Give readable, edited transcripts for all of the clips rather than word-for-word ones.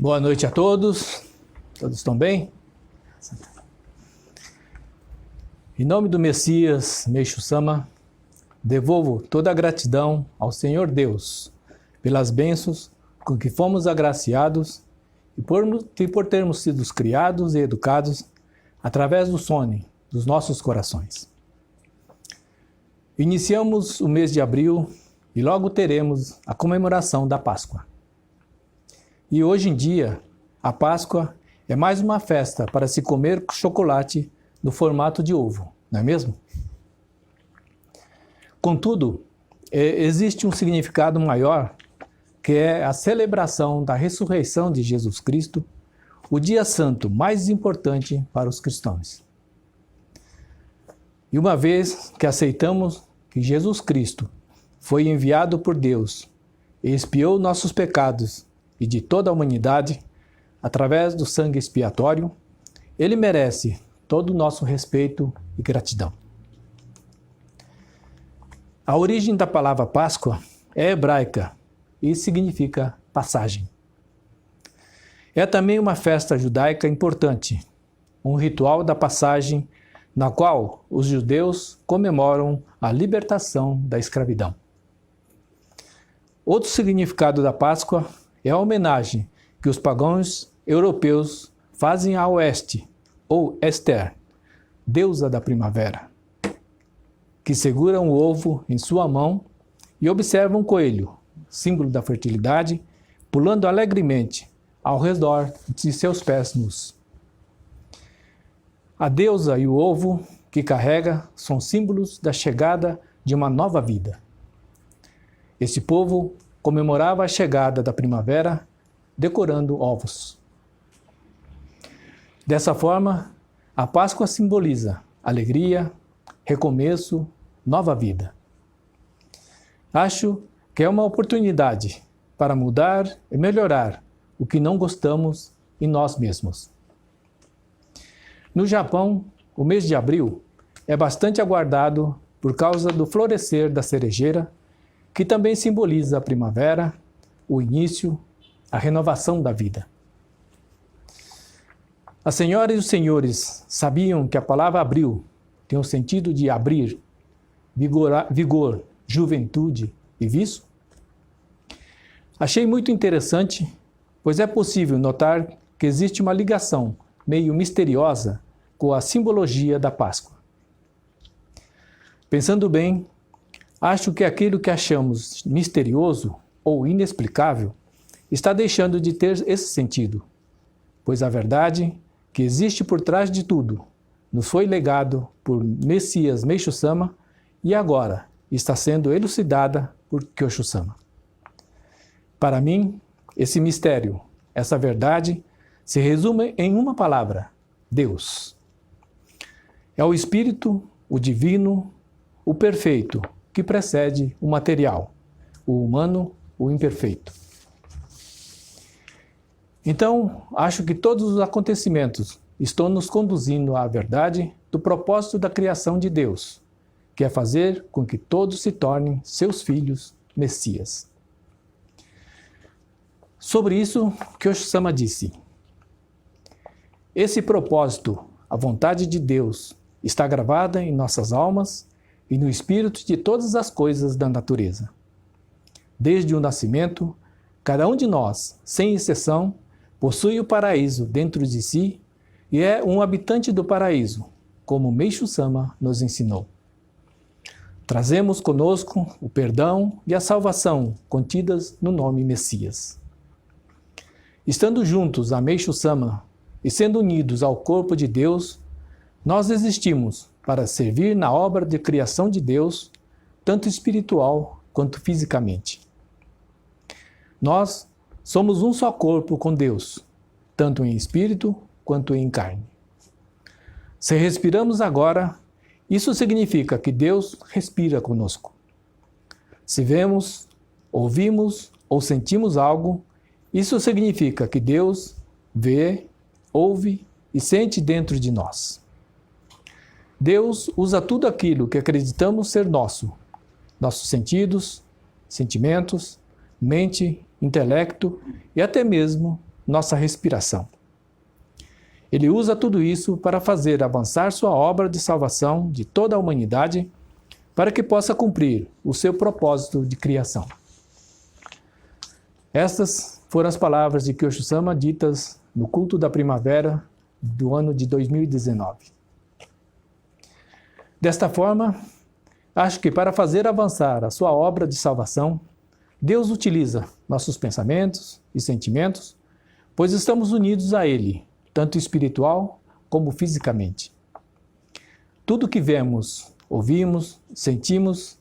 Boa noite a todos. Todos estão bem? Em nome do Messias, Meixo Sama, devolvo toda a gratidão ao Senhor Deus pelas bênçãos com que fomos agraciados e por termos sido criados e educados através do sono dos nossos corações. Iniciamos o mês de abril e logo teremos a comemoração da Páscoa. E hoje em dia, a Páscoa é mais uma festa para se comer chocolate no formato de ovo, não é mesmo? Contudo, existe um significado maior, que é a celebração da ressurreição de Jesus Cristo, o dia santo mais importante para os cristãos. E uma vez que aceitamos que Jesus Cristo foi enviado por Deus e expiou nossos pecados e de toda a humanidade, através do sangue expiatório, ele merece todo o nosso respeito e gratidão. A origem da palavra Páscoa é hebraica e significa passagem. É também uma festa judaica importante, um ritual da passagem na qual os judeus comemoram a libertação da escravidão. Outro significado da Páscoa é a homenagem que os pagãos europeus fazem a Oeste, ou Esther, deusa da primavera, que segura um ovo em sua mão e observa um coelho, símbolo da fertilidade, pulando alegremente ao redor de seus pés nus. A deusa e o ovo que carrega são símbolos da chegada de uma nova vida. Este povo comemorava a chegada da primavera decorando ovos. Dessa forma, a Páscoa simboliza alegria, recomeço, nova vida. Acho que é uma oportunidade para mudar e melhorar o que não gostamos em nós mesmos. No Japão, o mês de abril é bastante aguardado por causa do florescer da cerejeira, que também simboliza a primavera, o início, a renovação da vida. As senhoras e os senhores sabiam que a palavra abril tem o sentido de abrir, vigor, juventude e viço? Achei muito interessante, pois é possível notar que existe uma ligação meio misteriosa com a simbologia da Páscoa. Pensando bem, acho que aquilo que achamos misterioso ou inexplicável está deixando de ter esse sentido, pois a verdade que existe por trás de tudo nos foi legado por Messias Meixo Sama e agora está sendo elucidada por Kyosho Sama. Para mim, esse mistério, essa verdade, se resume em uma palavra: Deus. É o Espírito, o Divino, o Perfeito, que precede o material, o humano, o imperfeito. Então, acho que todos os acontecimentos estão nos conduzindo à verdade do propósito da criação de Deus, que é fazer com que todos se tornem seus filhos Messias. Sobre isso, Kyosho Sama disse: esse propósito, a vontade de Deus, está gravada em nossas almas e no espírito de todas as coisas da natureza. Desde o nascimento, cada um de nós, sem exceção, possui o paraíso dentro de si e é um habitante do paraíso, como Meixo Sama nos ensinou. Trazemos conosco o perdão e a salvação contidas no nome Messias. Estando juntos a Meixo Sama e sendo unidos ao corpo de Deus, nós existimos para servir na obra de criação de Deus, tanto espiritual quanto fisicamente. Nós somos um só corpo com Deus, tanto em espírito quanto em carne. Se respiramos agora, isso significa que Deus respira conosco. Se vemos, ouvimos ou sentimos algo, isso significa que Deus vê, ouve e sente dentro de nós. Deus usa tudo aquilo que acreditamos ser nosso, nossos sentidos, sentimentos, mente, intelecto e até mesmo nossa respiração. Ele usa tudo isso para fazer avançar sua obra de salvação de toda a humanidade, para que possa cumprir o seu propósito de criação. Estas foram as palavras de Kyoshi-sama ditas no culto da primavera do ano de 2019. Desta forma, acho que para fazer avançar a sua obra de salvação, Deus utiliza nossos pensamentos e sentimentos, pois estamos unidos a Ele, tanto espiritual como fisicamente. Tudo que vemos, ouvimos, sentimos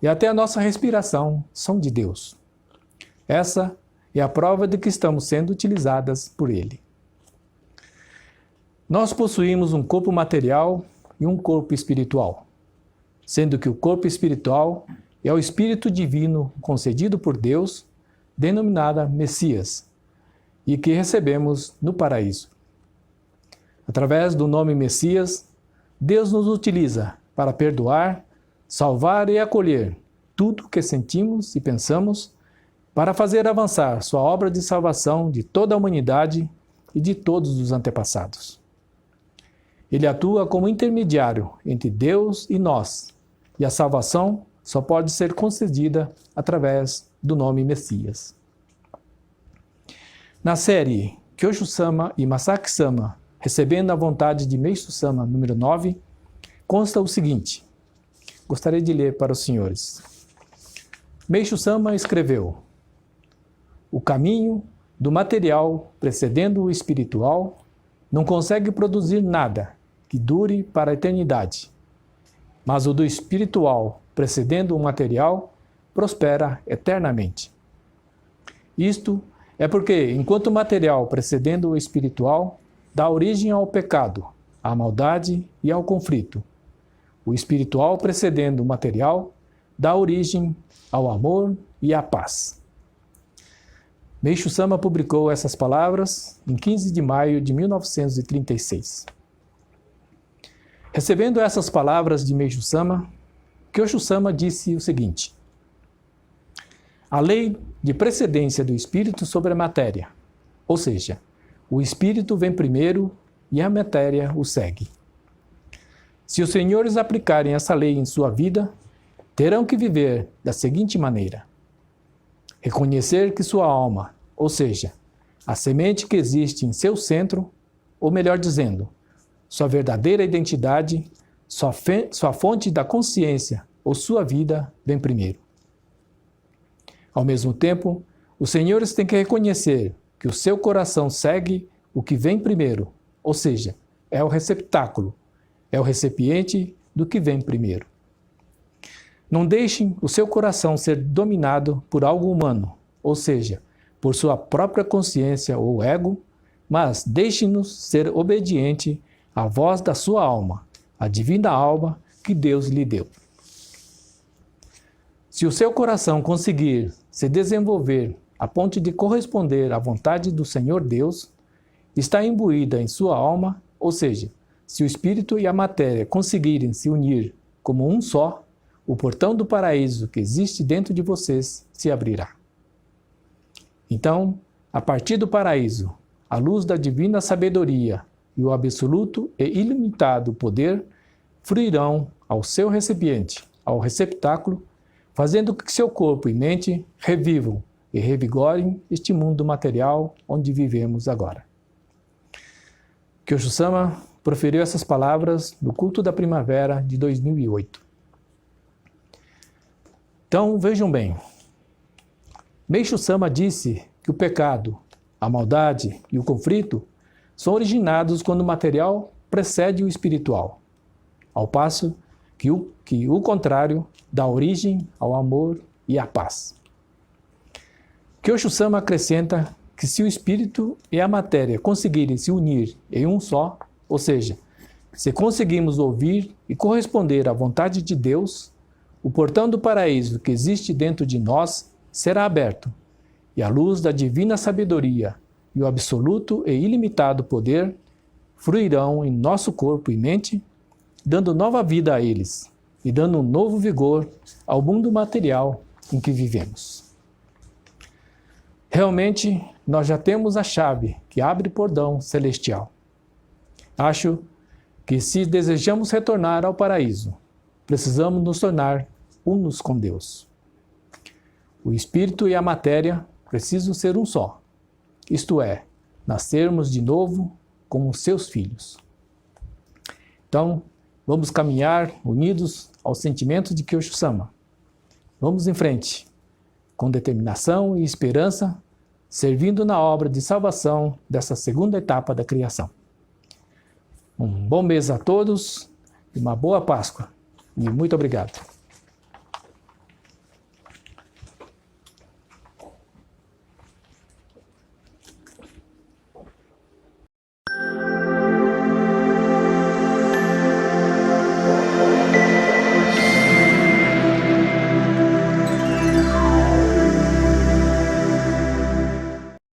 e até a nossa respiração são de Deus. Essa é a prova de que estamos sendo utilizadas por Ele. Nós possuímos um corpo material e um corpo espiritual, sendo que o corpo espiritual é o Espírito Divino concedido por Deus, denominada Messias, e que recebemos no paraíso. Através do nome Messias, Deus nos utiliza para perdoar, salvar e acolher tudo o que sentimos e pensamos, para fazer avançar sua obra de salvação de toda a humanidade e de todos os antepassados. Ele atua como intermediário entre Deus e nós, e a salvação só pode ser concedida através do nome Messias. Na série Kyoshi-sama e Masaki-sama, recebendo a vontade de Meishu-sama, número 9, consta o seguinte. Gostaria de ler para os senhores. Meishu-sama escreveu: o caminho do material precedendo o espiritual não consegue produzir nada que dure para a eternidade, mas o do espiritual precedendo o material prospera eternamente. Isto é porque, enquanto o material precedendo o espiritual dá origem ao pecado, à maldade e ao conflito, o espiritual precedendo o material dá origem ao amor e à paz. Meishu-sama publicou essas palavras em 15 de maio de 1936. Recebendo essas palavras de Meishu-sama, Kyoshi-sama disse o seguinte: a lei de precedência do espírito sobre a matéria, ou seja, o espírito vem primeiro e a matéria o segue. Se os senhores aplicarem essa lei em sua vida, terão que viver da seguinte maneira: reconhecer que sua alma, ou seja, a semente que existe em seu centro, ou melhor dizendo, sua verdadeira identidade, sua fonte da consciência ou sua vida vem primeiro. Ao mesmo tempo, os senhores têm que reconhecer que o seu coração segue o que vem primeiro, ou seja, é o receptáculo, é o recipiente do que vem primeiro. Não deixem o seu coração ser dominado por algo humano, ou seja, por sua própria consciência ou ego, mas deixem-nos ser obediente à voz da sua alma, a divina alma que Deus lhe deu. Se o seu coração conseguir se desenvolver a ponto de corresponder à vontade do Senhor Deus, está imbuída em sua alma, ou seja, se o espírito e a matéria conseguirem se unir como um só, o portão do paraíso que existe dentro de vocês se abrirá. Então, a partir do paraíso, a luz da divina sabedoria e o absoluto e ilimitado poder fluirão ao seu recipiente, ao receptáculo, fazendo com que seu corpo e mente revivam e revigorem este mundo material onde vivemos agora. Kyoshi-sama proferiu essas palavras no culto da primavera de 2008. Então, vejam bem. Meishu-sama disse que o pecado, a maldade e o conflito são originados quando o material precede o espiritual, ao passo que o contrário dá origem ao amor e à paz. Kyoshi-sama acrescenta que se o espírito e a matéria conseguirem se unir em um só, ou seja, se conseguimos ouvir e corresponder à vontade de Deus, o portão do paraíso que existe dentro de nós será aberto, e a luz da divina sabedoria e o absoluto e ilimitado poder fluirão em nosso corpo e mente, dando nova vida a eles e dando um novo vigor ao mundo material em que vivemos. Realmente, nós já temos a chave que abre o portão celestial. Acho que se desejamos retornar ao paraíso, precisamos nos tornar unos com Deus. O espírito e a matéria precisam ser um só, isto é, nascermos de novo como seus filhos. Então, vamos caminhar unidos ao sentimento de Kyoshi-sama. Vamos em frente, com determinação e esperança, servindo na obra de salvação dessa segunda etapa da criação. Um bom mês a todos e uma boa Páscoa. E muito obrigado.